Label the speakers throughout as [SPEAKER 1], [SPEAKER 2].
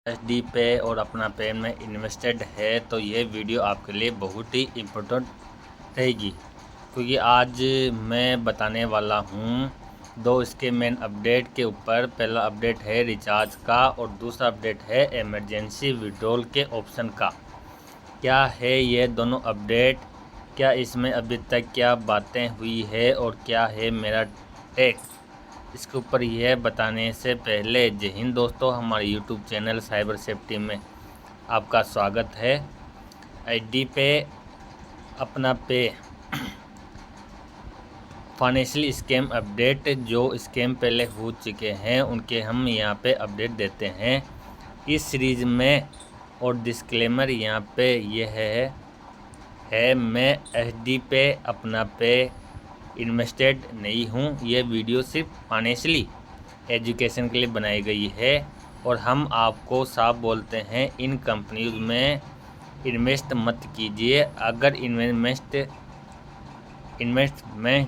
[SPEAKER 1] SD पे और अपना पे में इन्वेस्टेड है तो ये वीडियो आपके लिए बहुत ही इम्पोर्टेंट रहेगी, क्योंकि आज मैं बताने वाला हूँ दो इसके मेन अपडेट के ऊपर। पहला अपडेट है रिचार्ज का और दूसरा अपडेट है इमरजेंसी विड्रॉल के ऑप्शन का। क्या है ये दोनों अपडेट, क्या इसमें अभी तक क्या बातें हुई है और क्या है मेरा टेक, इसके ऊपर यह बताने से पहले जय हिंद दोस्तों, हमारे यूट्यूब चैनल साइबर सेफ्टी में आपका स्वागत है। एसडी पे अपना पे फाइनेंशियल स्कैम अपडेट, जो स्कैम पहले हो चुके हैं उनके हम यहाँ पे अपडेट देते हैं इस सीरीज़ में। और डिस्क्लेमर यहाँ पे यह है मैं एसडी पे अपना पे इन्वेस्टेड नहीं हूँ। ये वीडियो सिर्फ फाइनेंशियली एजुकेशन के लिए बनाई गई है और हम आपको साफ बोलते हैं इन कंपनीज में इन्वेस्ट मत कीजिए। अगर इन्वेस्टमेंट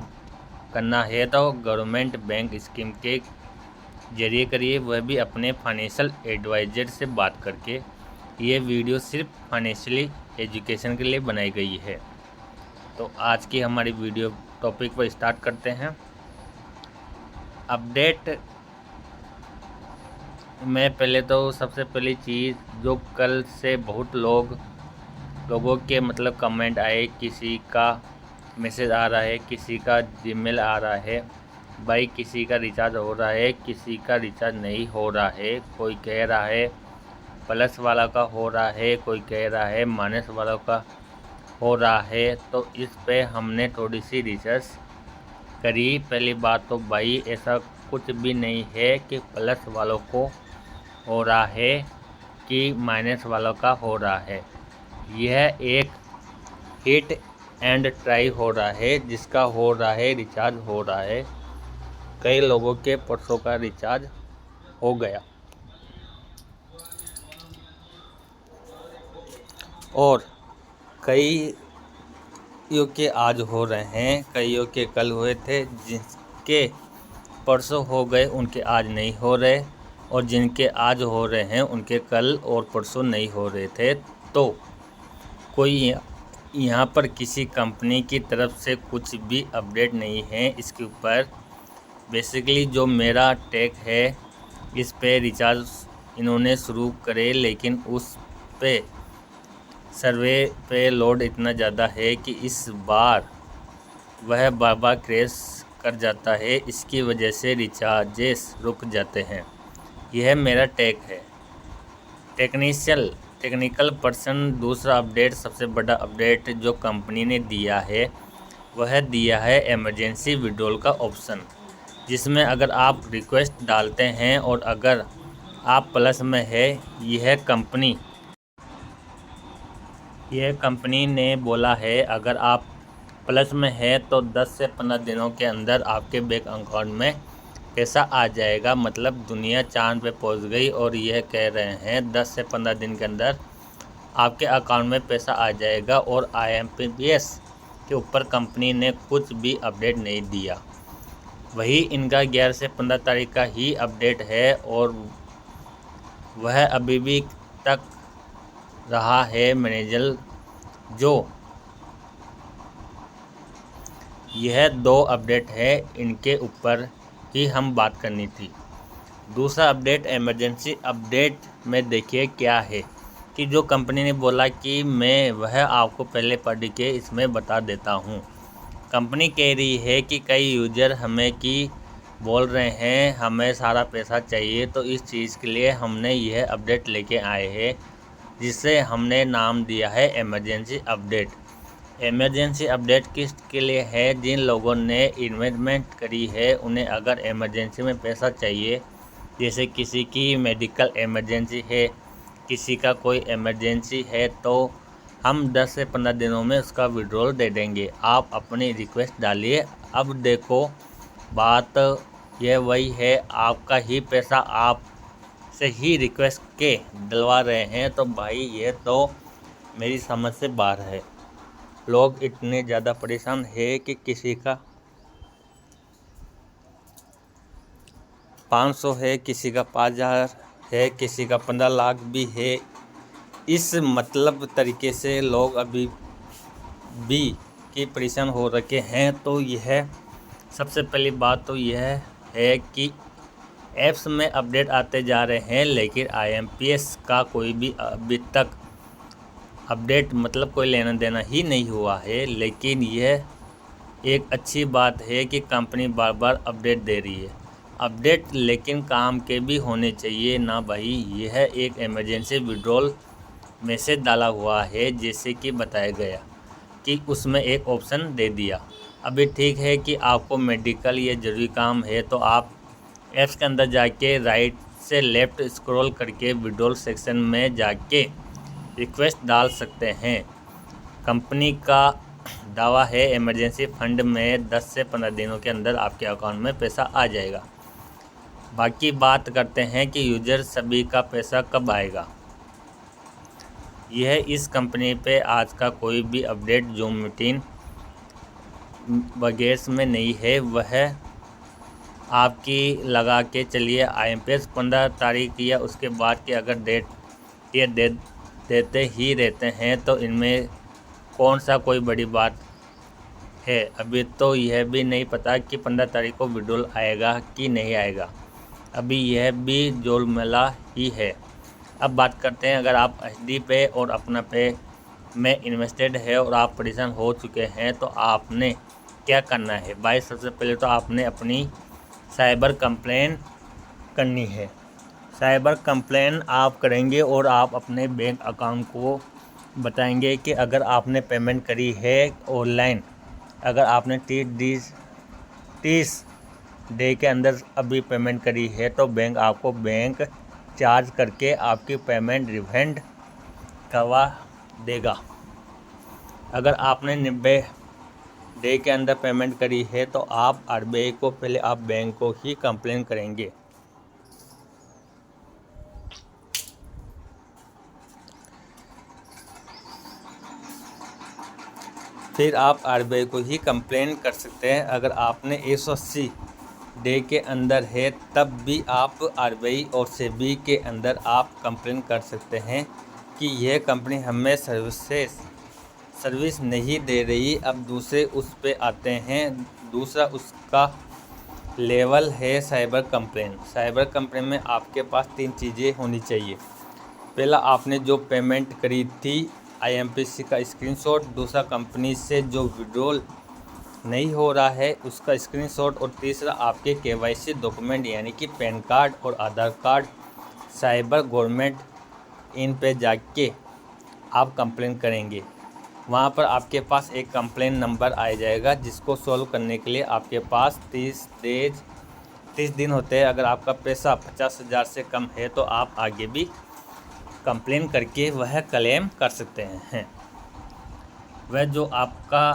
[SPEAKER 1] करना है तो गवर्नमेंट बैंक स्कीम के जरिए करिए, वह भी अपने फाइनेंशियल एडवाइज़र से बात करके। ये वीडियो सिर्फ फाइनेंशियली एजुकेशन के लिए बनाई गई है। तो आज की हमारी वीडियो टॉपिक पर स्टार्ट करते हैं। अपडेट में पहले तो सबसे पहली चीज़ जो कल से बहुत लोगों के मतलब कमेंट आए, किसी का मैसेज आ रहा है, किसी का जीमेल आ रहा है, भाई किसी का रिचार्ज हो रहा है, किसी का रिचार्ज नहीं हो रहा है। कोई कह रहा है प्लस वाला का हो रहा है, कोई कह रहा है माइनस वाला का हो रहा है। तो इस पे हमने थोड़ी सी रिसर्च करी। पहली बात तो भाई ऐसा कुछ भी नहीं है कि प्लस वालों को हो रहा है कि माइनस वालों का हो रहा है। यह एक हिट एंड ट्राई हो रहा है, जिसका हो रहा है रिचार्ज हो रहा है। कई लोगों के परसों का रिचार्ज हो गया और कईयों के आज हो रहे हैं, कईयों के कल हुए थे। जिनके परसों हो गए उनके आज नहीं हो रहे और जिनके आज हो रहे हैं उनके कल और परसों नहीं हो रहे थे। तो कोई यहाँ पर किसी कंपनी की तरफ से कुछ भी अपडेट नहीं है इसके ऊपर। बेसिकली जो मेरा टेक है, इस पे रिचार्ज इन्होंने शुरू करे, लेकिन उस पे सर्वे पे लोड इतना ज़्यादा है कि इस बार वह बार क्रैश कर जाता है। इसकी वजह से रिचार्जेस रुक जाते हैं। यह मेरा टेक है। टेक्निकल पर्सन दूसरा अपडेट, सबसे बड़ा अपडेट जो कंपनी ने दिया है वह दिया है इमरजेंसी विड्रॉल का ऑप्शन, जिसमें अगर आप रिक्वेस्ट डालते हैं और अगर आप प्लस में है, यह कंपनी ने बोला है अगर आप प्लस में है तो 10 से 15 दिनों के अंदर आपके बैंक अकाउंट में पैसा आ जाएगा। मतलब दुनिया चांद पे पहुंच गई और यह कह रहे हैं 10 से 15 दिन के अंदर आपके अकाउंट में पैसा आ जाएगा। और IMPS के ऊपर कंपनी ने कुछ भी अपडेट नहीं दिया। वही इनका 11 से 15 तारीख का ही अपडेट है और वह अभी भी तक रहा है मैनेजर। जो यह दो अपडेट है, इनके ऊपर ही हम बात करनी थी। दूसरा अपडेट इमरजेंसी अपडेट में देखिए क्या है कि जो कंपनी ने बोला कि मैं वह आपको पहले पढ़ के इसमें बता देता हूँ। कंपनी कह रही है कि कई यूजर हमें कि बोल रहे हैं हमें सारा पैसा चाहिए, तो इस चीज़ के लिए हमने यह अपडेट लेके आए हैं, जिसे हमने नाम दिया है इमरजेंसी अपडेट। इमरजेंसी अपडेट किस के लिए है? जिन लोगों ने इन्वेस्टमेंट करी है उन्हें अगर इमरजेंसी में पैसा चाहिए, जैसे किसी की मेडिकल इमरजेंसी है, किसी का कोई इमरजेंसी है, तो हम 10 से 15 दिनों में उसका विड्रॉल दे देंगे। आप अपनी रिक्वेस्ट डालिए। अब देखो बात यह वही है, आपका ही पैसा आप से ही रिक्वेस्ट के डलवा रहे हैं, तो भाई ये तो मेरी समझ से बाहर है। लोग इतने ज़्यादा परेशान है कि किसी का 500 है, किसी का 5000 है, किसी का 15 लाख भी है। इस मतलब तरीके से लोग अभी भी कि परेशान हो रखे हैं। तो यह सबसे पहली बात तो यह है कि ऐप्स में अपडेट आते जा रहे हैं, लेकिन IMPS का कोई भी अभी तक अपडेट मतलब कोई लेना देना ही नहीं हुआ है। लेकिन यह एक अच्छी बात है कि कंपनी बार बार अपडेट दे रही है। अपडेट लेकिन काम के भी होने चाहिए ना भाई। यह एक इमरजेंसी विड्रॉल मैसेज डाला हुआ है, जैसे कि बताया गया कि उसमें एक ऑप्शन दे दिया। अभी ठीक है कि आपको मेडिकल या ज़रूरी काम है तो आप ऐप्स के अंदर जाके राइट से लेफ़्ट स्क्रॉल करके विड्रॉल सेक्शन में जाके रिक्वेस्ट डाल सकते हैं। कंपनी का दावा है इमरजेंसी फंड में 10 से 15 दिनों के अंदर आपके अकाउंट में पैसा आ जाएगा। बाकी बात करते हैं कि यूजर सभी का पैसा कब आएगा। यह इस कंपनी पे आज का कोई भी अपडेट जूम मीटिंग वगैरह में नहीं है। वह आपकी लगा के चलिए IMPS 15 तारीख या उसके बाद की अगर डेट ये देते ही रहते हैं तो इनमें कौन सा कोई बड़ी बात है। अभी तो यह भी नहीं पता कि 15 तारीख को विड्रॉल आएगा कि नहीं आएगा। अभी यह भी जोलमेला ही है। अब बात करते हैं, अगर आप HD पे और अपना पे में इन्वेस्टेड है और आप परेशान हो चुके हैं तो आपने क्या करना है भाई। सबसे पहले तो आपने अपनी साइबर कंप्लेन करनी है। साइबर कंप्लेन आप करेंगे और आप अपने बैंक अकाउंट को बताएंगे कि अगर आपने पेमेंट करी है ऑनलाइन, अगर आपने 30 डे के अंदर अभी पेमेंट करी है तो बैंक आपको बैंक चार्ज करके आपकी पेमेंट रिफंड करवा देगा। अगर आपने 90 डे के अंदर पेमेंट करी है तो आप RBI को पहले आप बैंक को ही कंप्लेन करेंगे। फिर आप RBI को ही कंप्लेन कर सकते हैं। अगर आपने 180 डे के अंदर है तब भी आप RBI और SEBI के अंदर आप कंप्लेन कर सकते हैं कि यह कंपनी हमें सर्विस नहीं दे रही। अब दूसरे उस पे आते हैं। दूसरा उसका लेवल है साइबर कंप्लेन। साइबर कंप्लेन में आपके पास 3 चीज़ें होनी चाहिए। पहला, आपने जो पेमेंट करी थी IMPS का स्क्रीनशॉट। दूसरा, कंपनी से जो विड्रॉल नहीं हो रहा है उसका स्क्रीनशॉट। और तीसरा, आपके KYC डॉक्यूमेंट यानी कि पैन कार्ड और आधार कार्ड। साइबर गवर्नमेंट इन पे जाके आप कंप्लेन करेंगे। वहाँ पर आपके पास एक कंप्लेन नंबर आ जाएगा जिसको सॉल्व करने के लिए आपके पास 30 दिन होते हैं। अगर आपका पैसा 50,000 से कम है तो आप आगे भी कंप्लेन करके वह क्लेम कर सकते हैं। वह जो आपका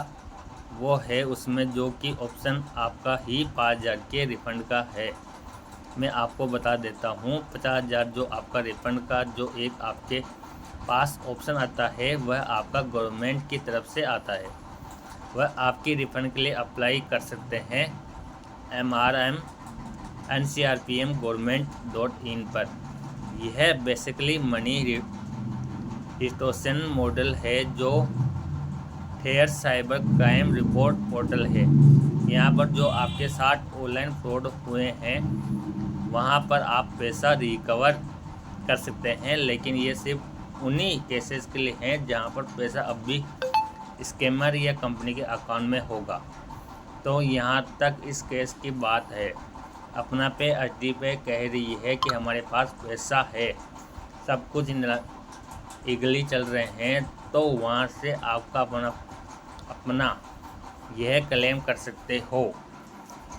[SPEAKER 1] वो है उसमें जो कि ऑप्शन आपका ही 5,000 के रिफ़ंड का है। मैं आपको बता देता हूँ, 50,000 जो आपका रिफ़ंड का जो एक आपके पास ऑप्शन आता है वह आपका गवर्नमेंट की तरफ से आता है। वह आपकी रिफ़ंड के लिए अप्लाई कर सकते हैं MRM NCRPM government.in पर। यह बेसिकली मनी रिस्टोरेशन मॉडल है जो fair cyber crime report portal है। यहाँ पर जो आपके साथ ऑनलाइन फ्रॉड हुए हैं वहाँ पर आप पैसा रिकवर कर सकते हैं। लेकिन ये सिर्फ उन्हीं केसेस के लिए हैं जहाँ पर पैसा अब भी स्कैमर या कंपनी के अकाउंट में होगा। तो यहाँ तक इस केस की बात है। अपना पे HD पे कह रही है कि हमारे पास पैसा है, सब कुछ लीगली चल रहे हैं, तो वहाँ से आपका अपना यह क्लेम कर सकते हो।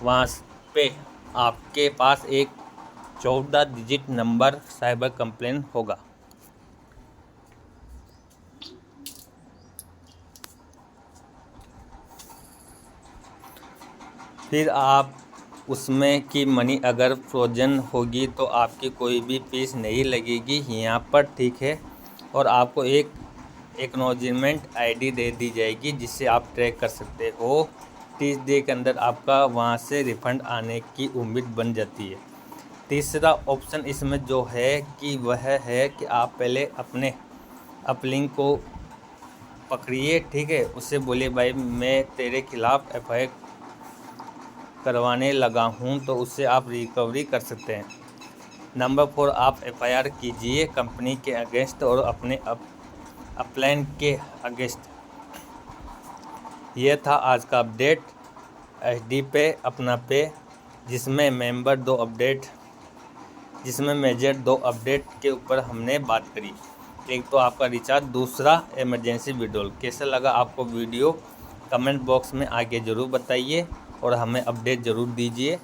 [SPEAKER 1] वहाँ पे आपके पास एक 14 डिजिट नंबर साइबर कंप्लेन होगा। फिर आप उसमें की मनी अगर फ्रोजन होगी तो आपकी कोई भी फीस नहीं लगेगी यहाँ पर, ठीक है। और आपको एक एक्नॉलेजमेंट ID दे दी जाएगी जिससे आप ट्रैक कर सकते हो। 30 दिन के अंदर आपका वहाँ से रिफ़ंड आने की उम्मीद बन जाती है। तीसरा ऑप्शन इसमें जो है कि वह है कि आप पहले अपने अपलिंक को पकड़िए, ठीक है, उससे बोलिए भाई मैं तेरे खिलाफ़ एफआईआर करवाने लगा हूं, तो उससे आप रिकवरी कर सकते हैं। नंबर 4, आप एफआईआर कीजिए कंपनी के अगेंस्ट और अपने अपलाइन के अगेंस्ट। यह था आज का अपडेट एचडी पे अपना पे, जिसमें मेजर 2 अपडेट के ऊपर हमने बात करी। एक तो आपका रिचार्ज, दूसरा इमरजेंसी विड्रॉल। कैसा लगा आपको वीडियो कमेंट बॉक्स में आके ज़रूर बताइए और हमें अपडेट ज़रूर दीजिए।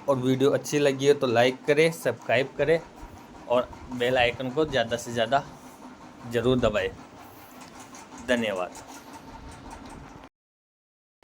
[SPEAKER 1] और वीडियो अच्छी लगी है तो लाइक करें, सब्सक्राइब करें और बेल आइकन को ज़्यादा से ज़्यादा ज़रूर दबाएं। धन्यवाद।